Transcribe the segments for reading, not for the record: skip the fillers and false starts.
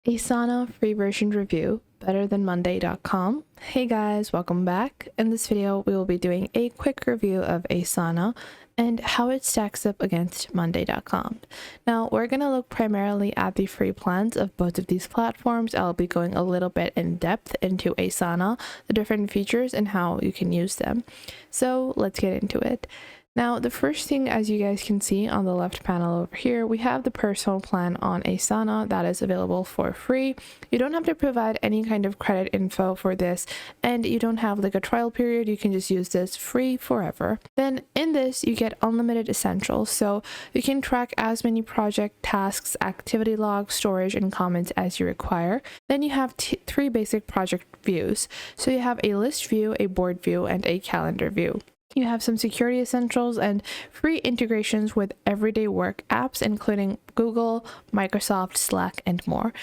Asana free version review, better than Monday.com. Hey guys, welcome back. In this video, we will be doing a quick review of Asana and how it stacks up against Monday.com. Now, we're going to look primarily at the free plans of both of these platforms. I'll be going a little bit in depth into Asana, the different features, and how you can use them. So let's get into it. Now, the first thing, as you guys can see on the left panel over here, we have the personal plan on Asana that is available for free. You don't have to provide any kind of credit info for this, and you don't have like a trial period. You can just use this free forever. Then in this, you get unlimited essentials. So you can track as many project tasks, activity logs, storage, and comments as you require. Then you have three basic project views. So you have a list view, a board view, and a calendar view. You have some security essentials and free integrations with everyday work apps, including Google, Microsoft, Slack, and more.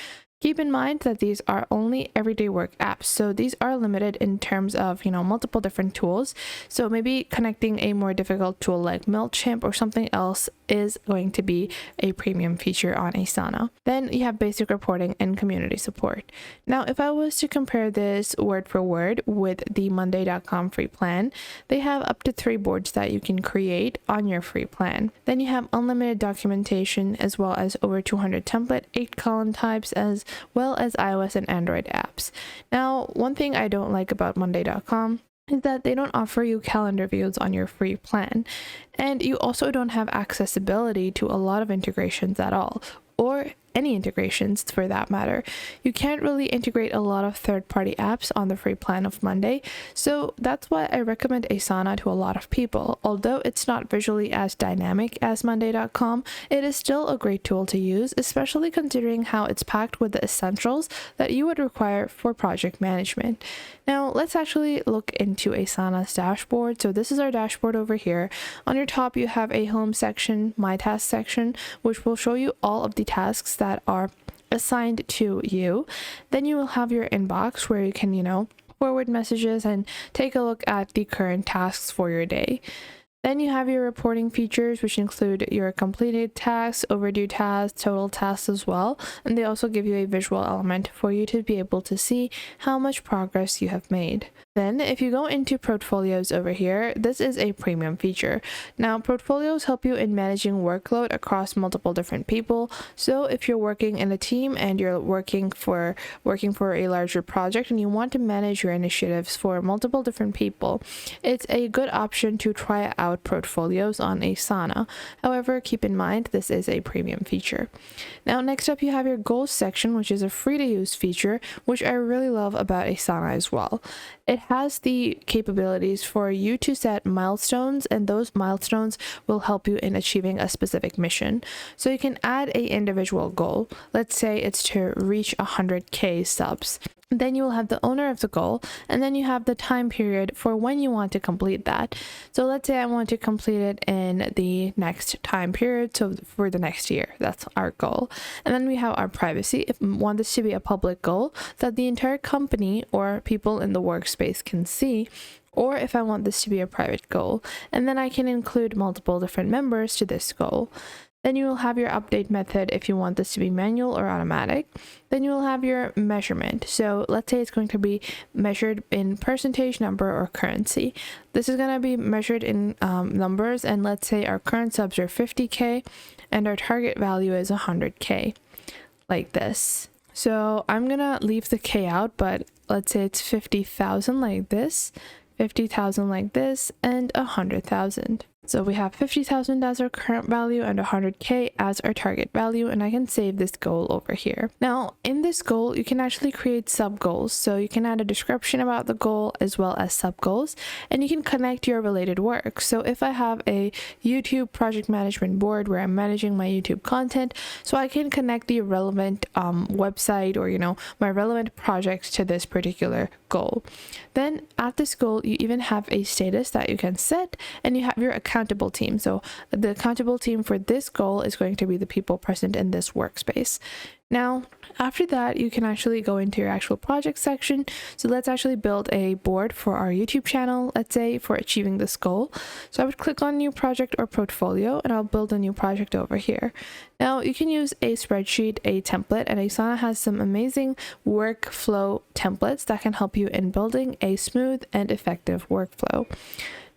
Keep in mind that these are only everyday work apps, so these are limited in terms of, multiple different tools. So maybe connecting a more difficult tool like MailChimp or something else is going to be a premium feature on Asana. Then you have basic reporting and community support. Now, if I was to compare this word for word with the Monday.com free plan, they have up to 3 boards that you can create on your free plan. Then you have unlimited documentation as well as over 200 template, 8 column types, as well as iOS and Android apps. Now, one thing I don't like about Monday.com is that they don't offer you calendar views on your free plan, and you also don't have accessibility to a lot of integrations at all, or any integrations for that matter. You can't really integrate a lot of third-party apps on the free plan of Monday, so that's why I recommend Asana to a lot of people. Although it's not visually as dynamic as Monday.com, it is still a great tool to use, especially considering how it's packed with the essentials that you would require for project management. Now, let's actually look into Asana's dashboard. So this is our dashboard over here. On your top, you have a home section, my task section, which will show you all of the tasks that are assigned to you. Then you will have your inbox where you can, forward messages and take a look at the current tasks for your day. Then you have your reporting features, which include your completed tasks, overdue tasks, total tasks as well. And they also give you a visual element for you to be able to see how much progress you have made. Then if you go into portfolios over here, this is a premium feature. Now, portfolios help you in managing workload across multiple different people. So if you're working in a team and you're working for a larger project and you want to manage your initiatives for multiple different people, it's a good option to try out portfolios on Asana. However, keep in mind this is a premium feature. Now, next up you have your goals section, which is a free to use feature, which I really love about Asana as well. It has the capabilities for you to set milestones, and those milestones will help you in achieving a specific mission. So you can add an individual goal. Let's say it's to reach 100K subs. Then you will have the owner of the goal, and then you have the time period for when you want to complete that. So let's say I want to complete it in the next time period, so for the next year. That's our goal. And then we have our privacy. If we want this to be a public goal that the entire company or people in the workspace can see, or if I want this to be a private goal, and then I can include multiple different members to this goal. Then you will have your update method if you want this to be manual or automatic. Then you will have your measurement. So let's say it's going to be measured in percentage, number, or currency. This is going to be measured in numbers, and let's say our current subs are 50K and our target value is 100K, like this. So I'm going to leave the K out, but let's say it's 50,000 like this, 50,000 like this, and 100,000. So we have 50,000 as our current value and 100K as our target value, and I can save this goal over here. Now, in this goal, you can actually create sub goals. So you can add a description about the goal as well as sub goals, and you can connect your related work. So if I have a YouTube project management board where I'm managing my YouTube content, so I can connect the relevant website or, my relevant projects to this particular goal. Then at this goal, you even have a status that you can set, and you have your account accountable team. So the accountable team for this goal is going to be the people present in this workspace. Now, after that, you can actually go into your actual project section. So let's actually build a board for our YouTube channel, let's say, for achieving this goal. So I would click on new project or portfolio, and I'll build a new project over here. Now, you can use a spreadsheet, a template, and Asana has some amazing workflow templates that can help you in building a smooth and effective workflow.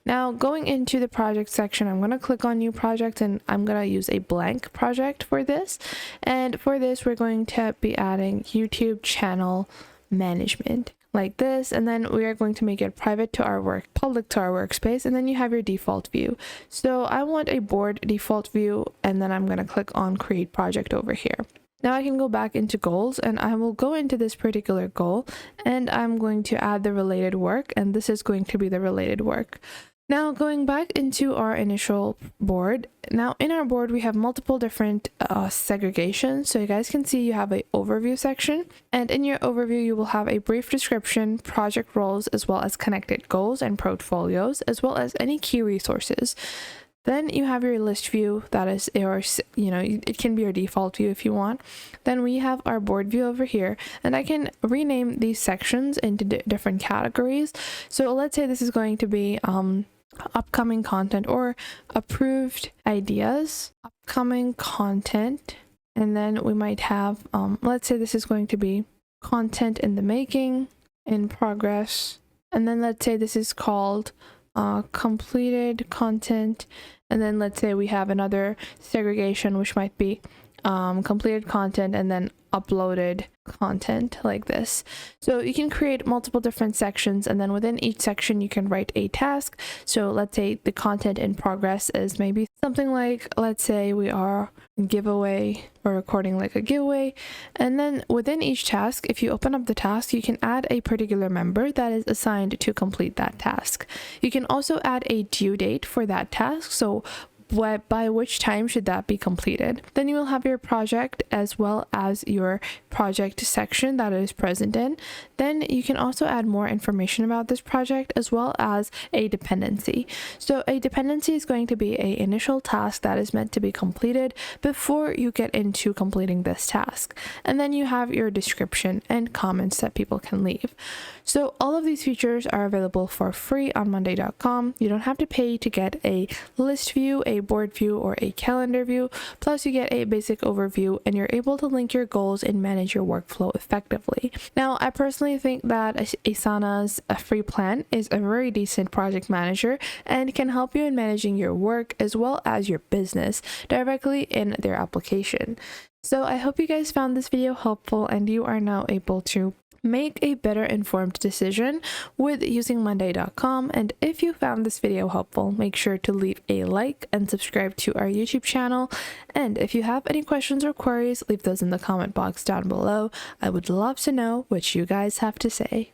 Now, going into the project section, I'm going to click on new project, and I'm going to use a blank project for this. And for this, we're going to be adding YouTube channel management like this, and then we are going to make it private to our public to our workspace, and then you have your default view. So I want a board default view, and then I'm going to click on create project over here. Now I can go back into goals, and I will go into this particular goal, and I'm going to add the related work, and this is going to be the related work. Now going back into our initial board, now in our board we have multiple different segregations. So you guys can see you have a overview section, and in your overview you will have a brief description, project roles, as well as connected goals and portfolios, as well as any key resources. Then you have your list view, that is yours, it can be your default view if you want. Then we have our board view over here, and I can rename these sections into different categories. So let's say this is going to be upcoming content or approved ideas, upcoming content, and then we might have, let's say this is going to be content in the making, in progress, and then let's say this is called completed content, and then let's say we have another segregation which might be completed content and then uploaded content like this. So you can create multiple different sections, and then within each section you can write a task. So let's say the content in progress is maybe something like, let's say we are giveaway, we're recording like a giveaway, and then within each task, if you open up the task, you can add a particular member that is assigned to complete that task. You can also add a due date for that task, so by which time should that be completed. Then you will have your project as well as your project section that it is present in. Then you can also add more information about this project as well as a dependency. So a dependency is going to be an initial task that is meant to be completed before you get into completing this task. And then you have your description and comments that people can leave. So all of these features are available for free on monday.com. You don't have to pay to get a list view, a board view, or a calendar view. Plus you get a basic overview, and you're able to link your goals and manage your workflow effectively. Now, I personally think that Asana's free plan is a very decent project manager and can help you in managing your work as well as your business directly in their application. So I hope you guys found this video helpful and you are now able to make a better informed decision with using monday.com. And if you found this video helpful, make sure to leave a like and subscribe to our YouTube channel. And if you have any questions or queries, leave those in the comment box down below. I would love to know what you guys have to say.